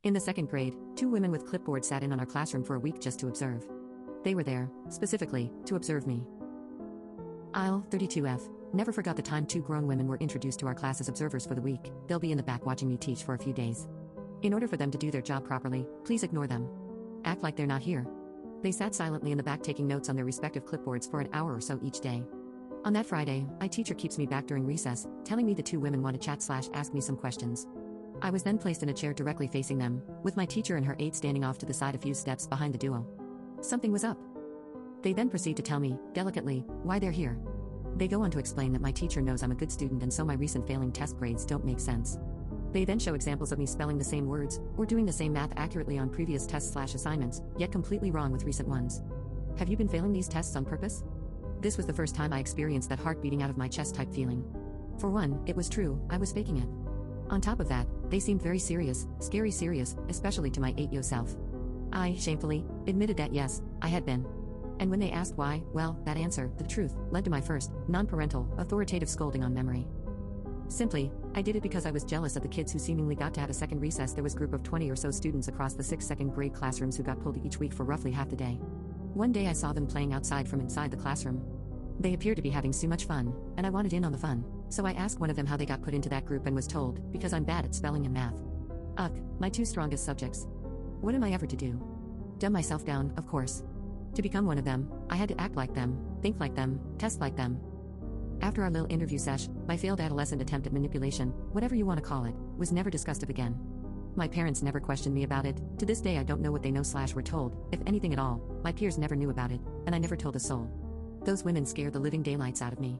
In the second grade, two women with clipboards sat in on our classroom for a week just to observe. They were there, specifically, to observe me. Aisle 32F. Never forgot the time two grown women were introduced to our class as observers for the week. They'll be in the back watching me teach for a few days. In order for them to do their job properly, please ignore them. Act like they're not here. They sat silently in the back taking notes on their respective clipboards for an hour or so each day. On that Friday, my teacher keeps me back during recess, telling me the two women want to chat/ask me some questions. I was then placed in a chair directly facing them, with my teacher and her aide standing off to the side a few steps behind the duo. Something was up. They then proceed to tell me, delicately, why they're here. They go on to explain that my teacher knows I'm a good student and so my recent failing test grades don't make sense. They then show examples of me spelling the same words, or doing the same math accurately on previous tests/assignments, yet completely wrong with recent ones. Have you been failing these tests on purpose? This was the first time I experienced that heart beating out of my chest type feeling. For one, it was true, I was faking it. On top of that, they seemed very serious, scary serious, especially to my 8-year self. I, shamefully, admitted that yes, I had been. And when they asked why, well, that answer, the truth, led to my first, non-parental, authoritative scolding on memory. Simply, I did it because I was jealous of the kids who seemingly got to have a second recess. There was a group of 20 or so students across the 6 second grade classrooms who got pulled each week for roughly half the day. One day I saw them playing outside from inside the classroom. They appeared to be having so much fun, and I wanted in on the fun, so I asked one of them how they got put into that group and was told, because I'm bad at spelling and math. Ugh, my two strongest subjects. What am I ever to do? Dumb myself down, of course. To become one of them, I had to act like them, think like them, test like them. After our little interview sesh, my failed adolescent attempt at manipulation, whatever you want to call it, was never discussed of again. My parents never questioned me about it. To this day I don't know what they know/were told, if anything at all. My peers never knew about it, and I never told a soul. Those women scared the living daylights out of me.